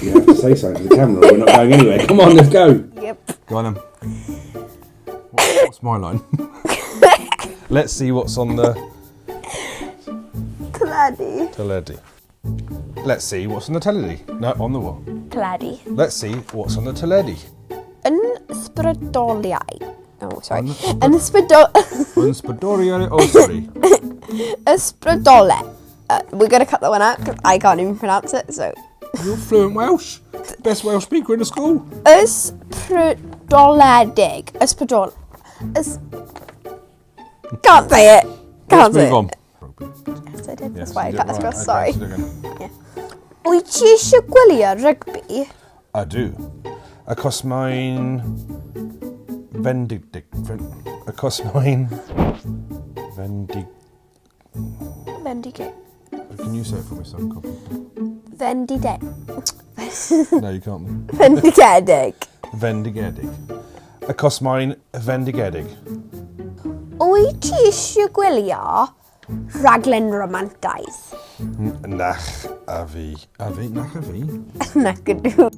You have to say something to the camera or we're not going anywhere. Come on, let's go. Yep. Go on then. What's my line? Let's see what's on the Teledu. Let's see what's on the teledu. No, on the what? Teledu. Let's see what's on the teledu. Yn ysbrydoliau. Oh, sorry. Ysbrydoliau o sorry. Ysbrydole. We're going to cut that one out because I can't even pronounce it, so. You're fluent Welsh. Best Welsh speaker in the school. Ysbrydoledig. Can't say it. Can't say Let's move it. on. Yes, I did. Yes, That's why I you cut did across. right. Sorry. Okay, Yeah. Wyt ti eisiau gwylio rygbi? I do. Across mine across mine Fendigedig. Can you say it for me, son? Fendigedig. No, you can't. Fendigedig. Fendigedig. Across mine fendigedig. Wyt ti eisiau gwylio rhaglen romantaidd? Nach a fi. Nach a fi? Nac ydw.